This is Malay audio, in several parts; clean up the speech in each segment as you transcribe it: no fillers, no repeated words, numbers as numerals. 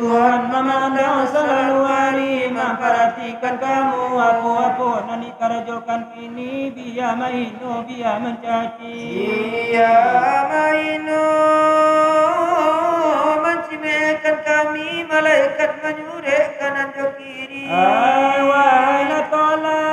Tuhan memandang selalu hari, memperhatikan kamu apa-apa nani karajokan kini, biar mainu biar mencaci. Ia mainu mencimekan kami, malaikat menyurekkan anjo kiri. Wahai natola,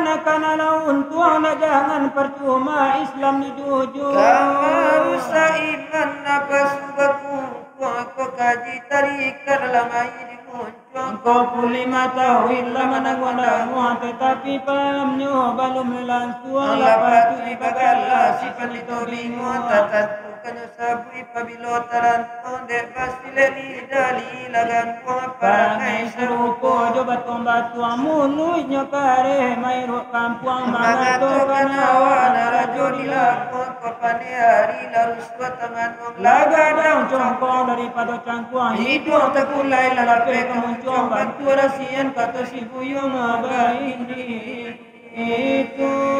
nakana untung na jangan percuma Islam ni jujur. Kamu rusak iman apa subaku, aku kaji tarikan lama ini muncul. Engkau pulih matahui lama nangwa tetapi pahamnya belum langsung. Lepas tu ibagalah si panito bingung, tatantu kanya sabui pabilo taranton dek pasti leli dali lagan kuang Parangai serupa jobat kombat tuang mulutnya kare mairuk kampuang mangato kanawa narajo dilakon kopane hari lalu suat tangan wong laga daun congkong daripada cangkuang hidup terkulai lalape kemuncung bantu rasian kata si buyung abaini itulah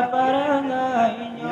parangainya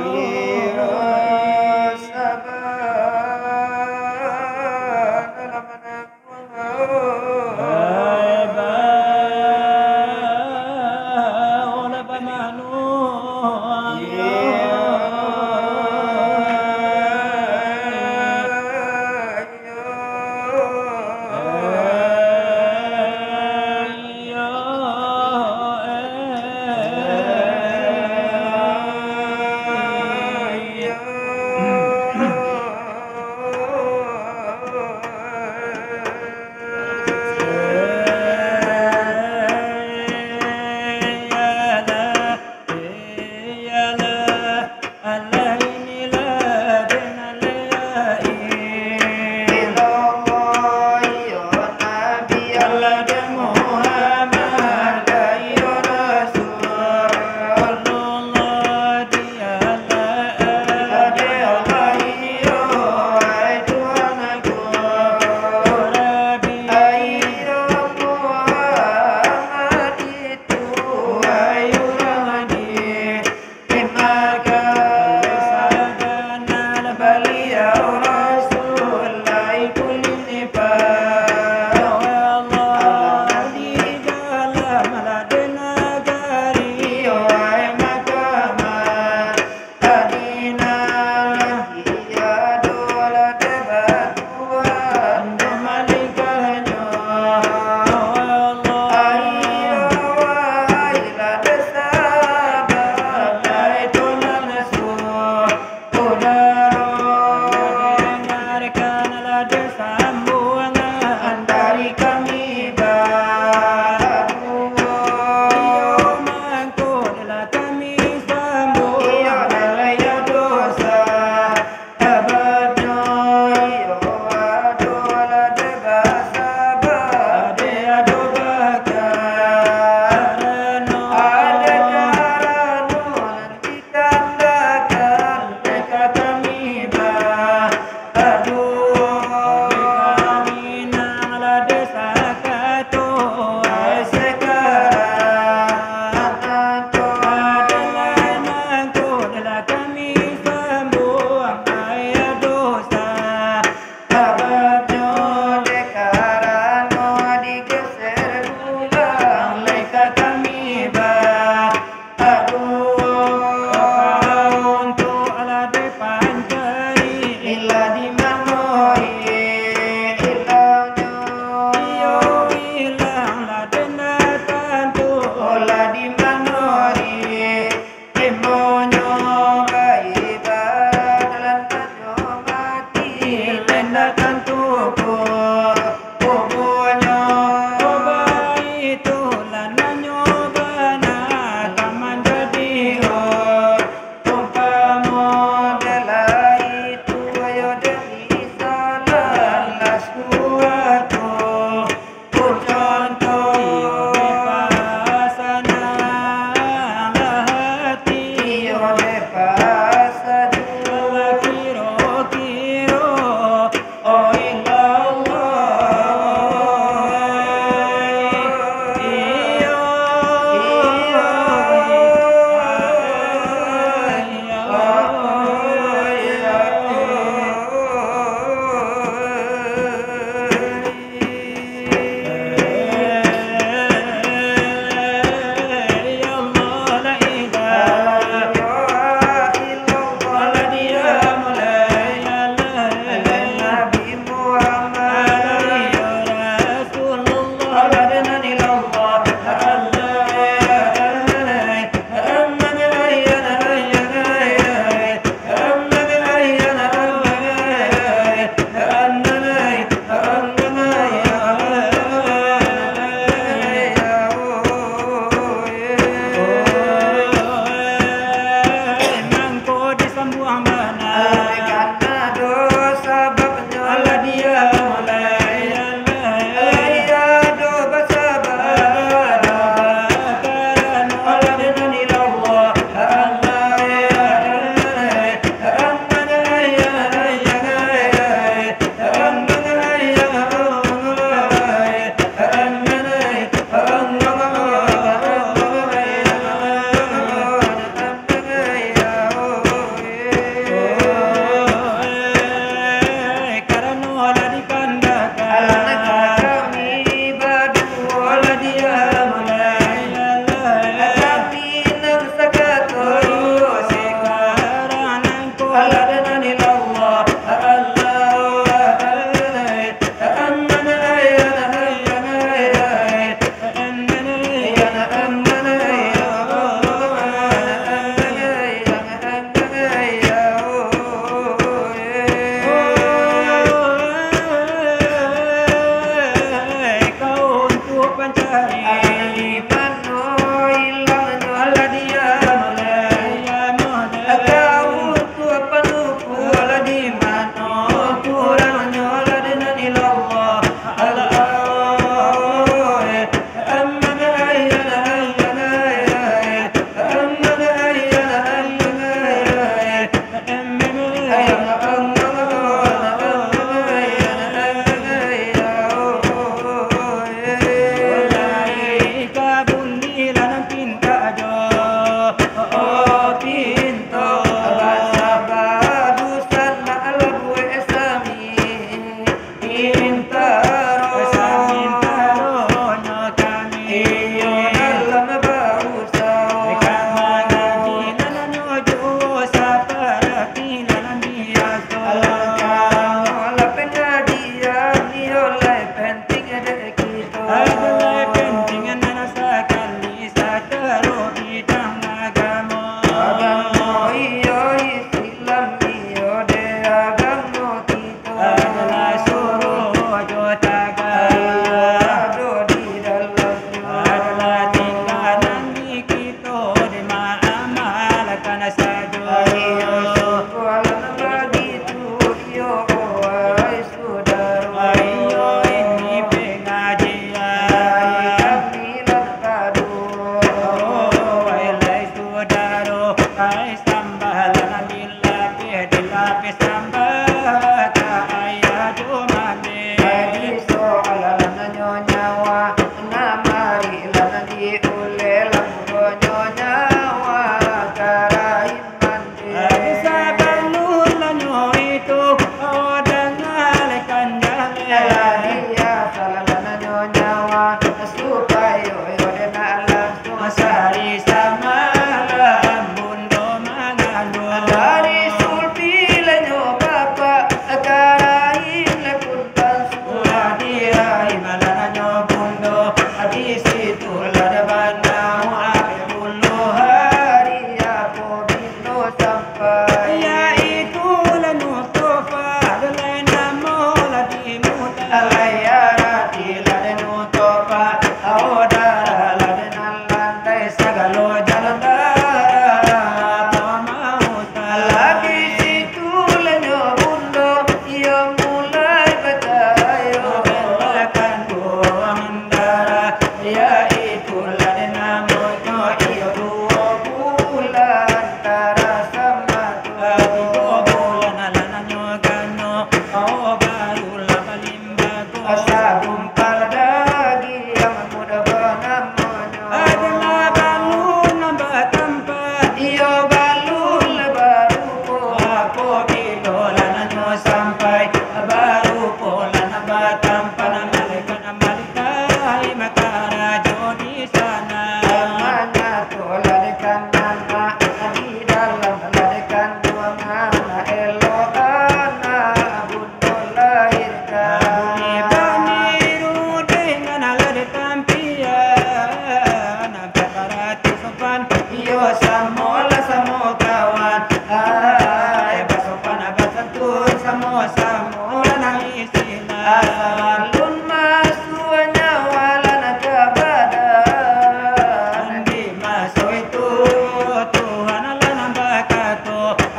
buang benar. Karena dosa babnya Allah dia mulai Dia do bersabar Allah dengan ilallah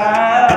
Ah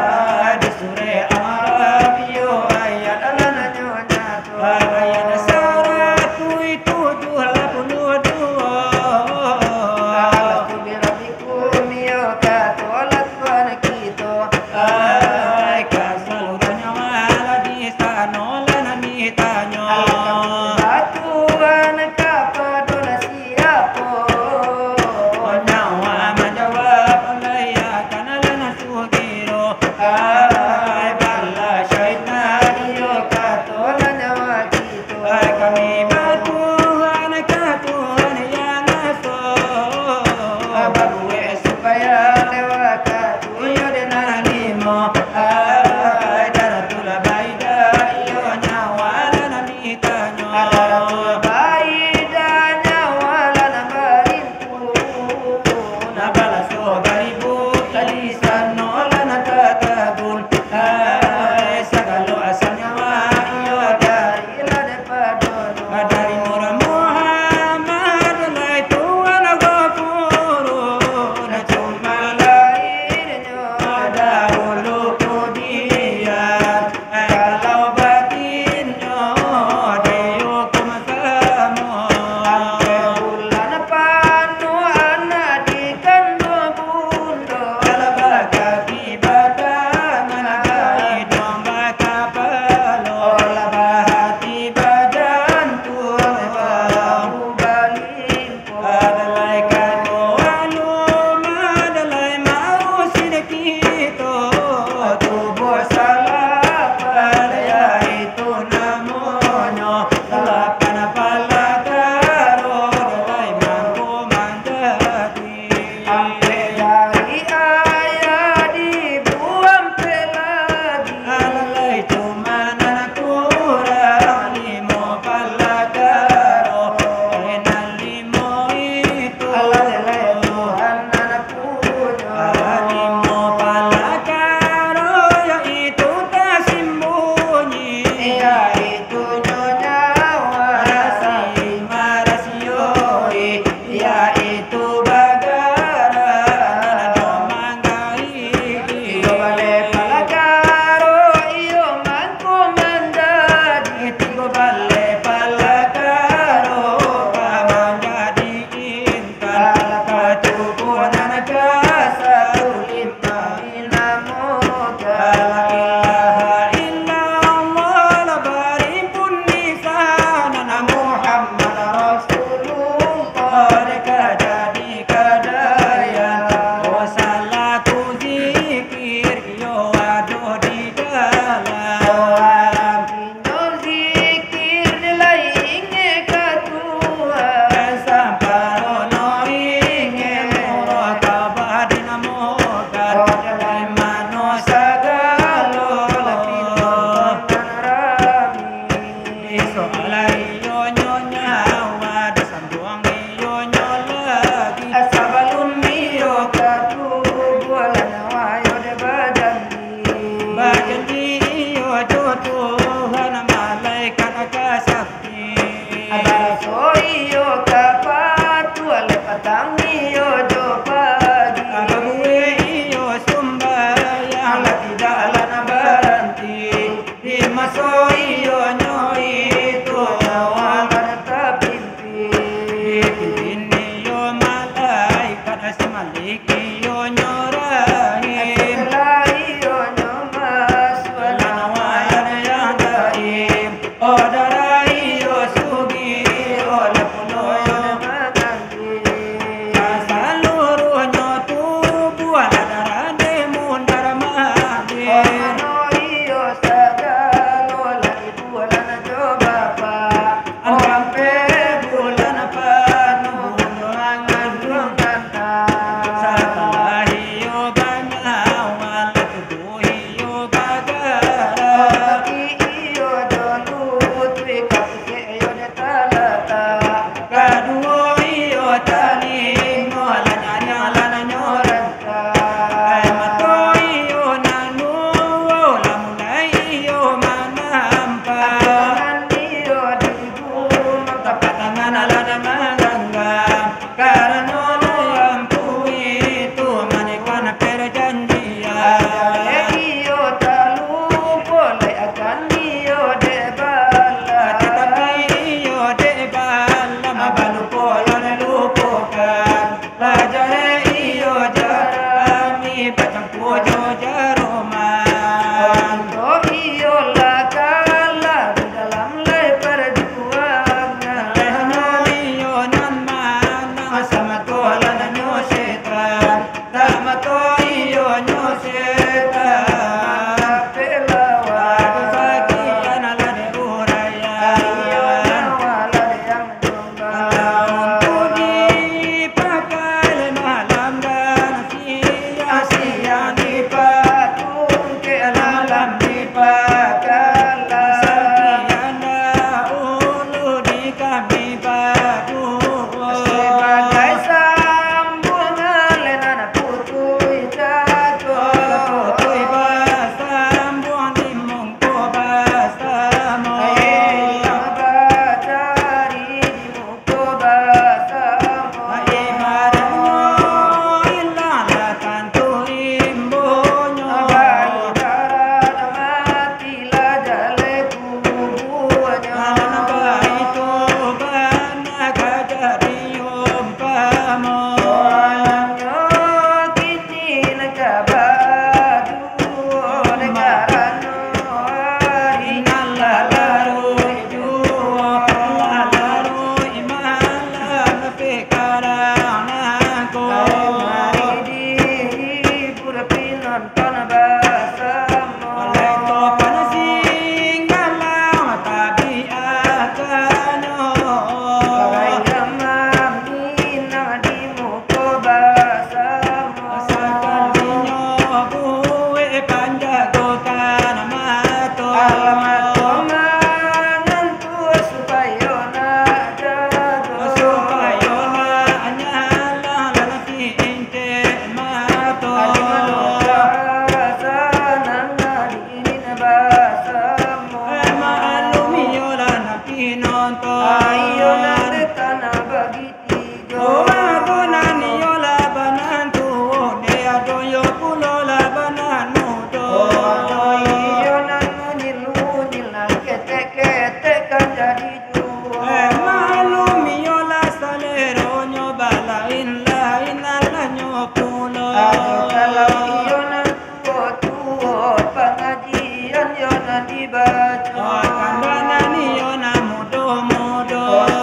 nanti baca kandana niona mudo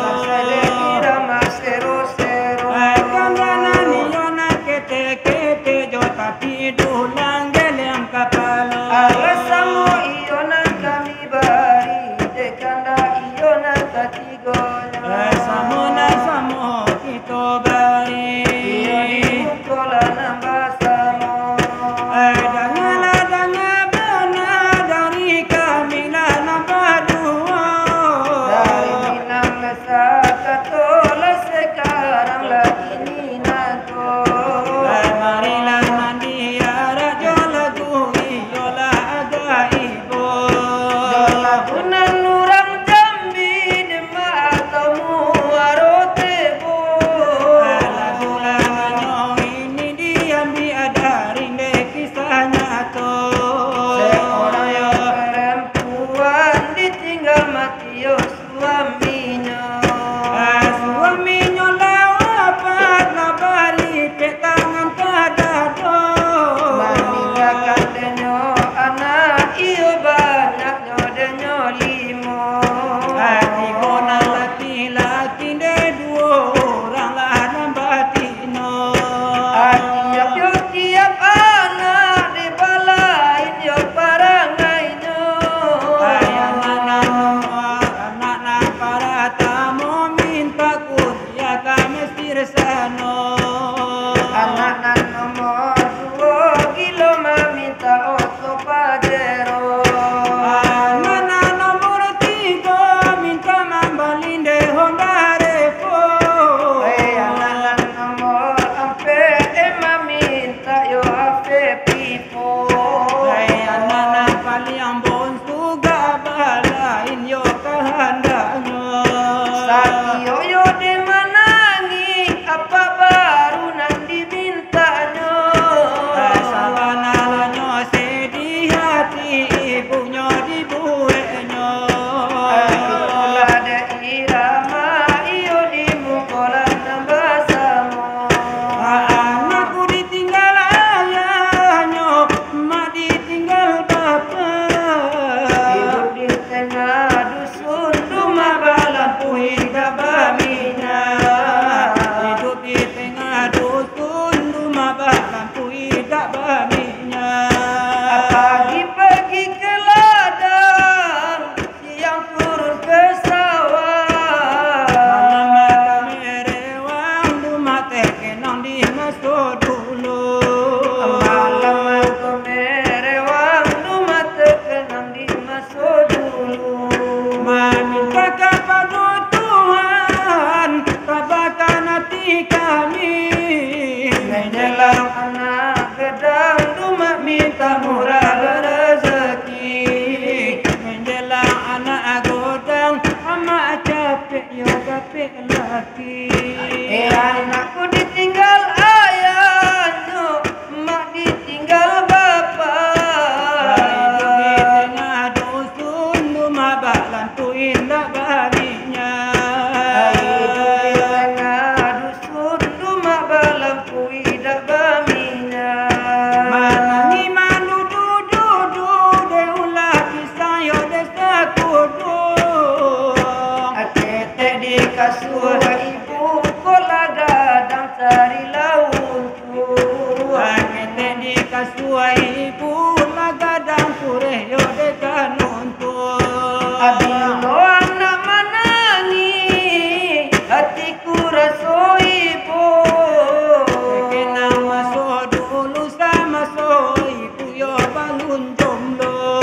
sasade irama sero kandana niona kete jota tidulang gelem kapalo alasamu iona kami bari dekanda iona katigonya samona samo kito bari kola nambasamo danga bana dari kamila nambadua dari minang sakatola sekarang lagi ninato marilah mandia rajo lagu iyola aga ibo dola punan nurang jambi dema atamu arotebo lagu laganyo ini diambi adarin de kisahnya to seorang yang perempuan ditinggal mati yo suaminya suaminya lawapat nabali petangan kadado meninggalkan denyo anak iyo banyaknya denyo limo tiga laki-laki de dua orang lah nambatino tiap anak dibalain yo parangainyo anak para tamu minta kuliah kami sirsano anak nomor 2 kilo meminta oto pajero anak nomor 3 minta mambalinde Honda Revo anak nomor 4 meminta yo ape pipo anak paling bonsu gabalain yo kehendaknya Satyo yo de manangi apa baru nan dimintanya sabanalanya sedih hati ibunya dibueknya itulah de irama iyo di mukolan nambasamo anakku ditinggal ayahnya mak ditinggal bapak hidup di tengah dusun rumah balampu hingga baminya hidup di tengah dusun rumah balampu hidup baminya pagi-pagi ke ladang siang turun ke sawah malam merewang rumah teh kenang di masuk dulu malam aku merewang rumah terkenang di masuk dulu meminta kepada Tuhan tabahkan hati kami menjelang anak gedang rumah minta murah rezeki menjelang anak godang amak capek yo capek laki anakku ditinggal ayahnya mak ditinggal bapak hidup di tengah dusun rumah balantu indah barinya hidup di tengah dusun rumah balampu hidup baminya manangi manu dudu de ulah kisah yo desa kudu akete di kasur ibu kola gadang cari launtu kete di kasua ibu lagadang pureh yo de kanuntu abino anak manangi hatiku raso ibu kenang masuk dulu sama so ibu yo bangun jomblo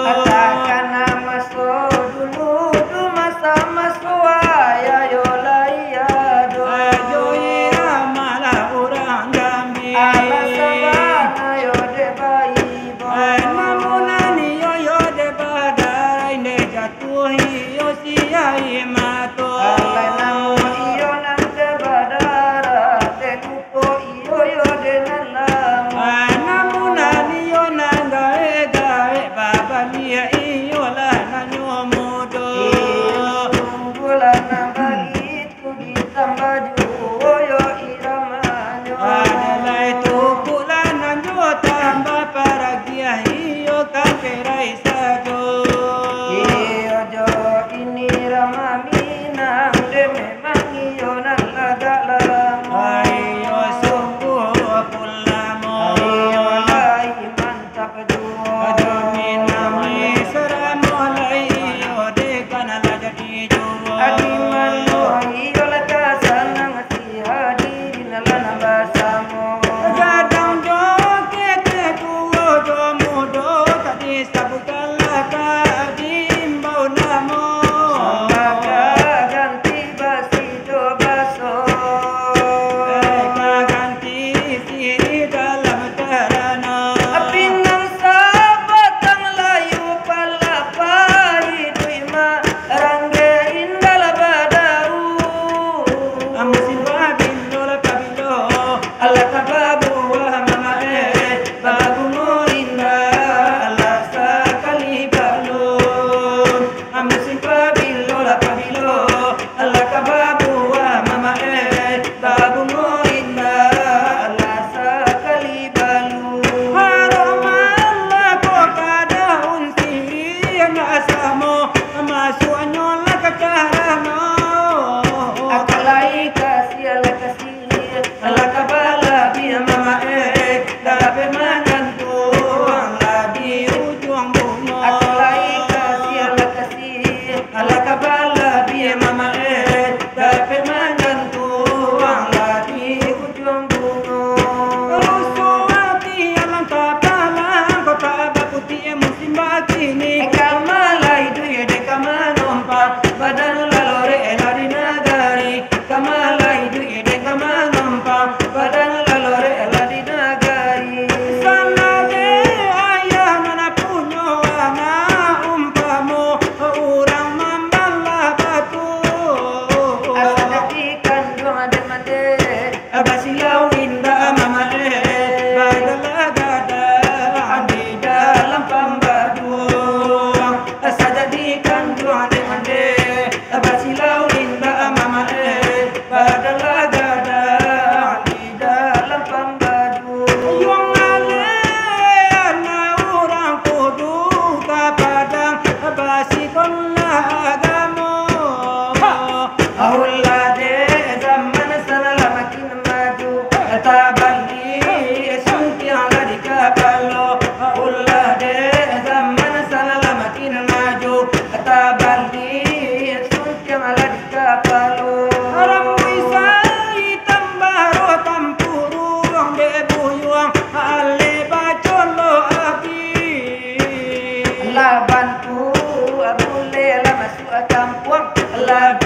katakan nama so dulu sama suaya yo layado ajo irama lah orang Jambi ala sabana yo de bayi bo namunani yo de badai ne jatuh yo siai mato alai namo iyo nante badara de lupo iyo yo de nalama namunani yo nangae gae baba lia iyo la nanyomodo Tunggula nambagi tu ditambah juo yo iramanyo adalai tukulan nanyo tambah paragia iyo kaperai sajo sabutlah kadim bau namo. Sambaka ganti basi do baso. Ganti siri dalam terana. Pinang sabatang layu palapai duima rangge indal badau. Amusin babilo la kabilo. Allah kababu wa mamae. Babu morinda. Allah sakali balon. Amusin babilo la kabilo. Allah kababu wa mamae. Babu morinda. Allah sakali balon. Haram Allah ko kada unsiri nasamo. Masuanyo la kakarano. Akalai kasih ala kasih. Allah kabala biya mamae. Dape manantu. Allah di ujung bungo. Akalai kasih ala kasih. Allah kabala biya mamae. Dape manantu. Allah di ujung bungo. Rusuati alam tapalang. Kota baputi musim bakini. Kamalai duye de kamanompa. Badan lalore elari nagari. Kamalai duye de kamanompa. Badan lalore elari nagari. Sana de ayah mana punyo ana umpamo. Urang mambala batu. Asadikan doa demade. Basilau indah mamae. Badala gada adi dalam pambadu. Sajadikan doa demande. Basilau indah mamae. Badala gada adi dalam pambadu. Yung ale na urang kudu kapadang. Basikonlah agamo. Ahulade zaman sana makin maju. Tabali sunti ala di kapalo. Ahulade zaman sana makin maju. Tabali sunti ala di kapalo. Haram wisai tambaro tampuru de buyuang ale bacolo api. Allah bantu abule la masuk kampung. Allah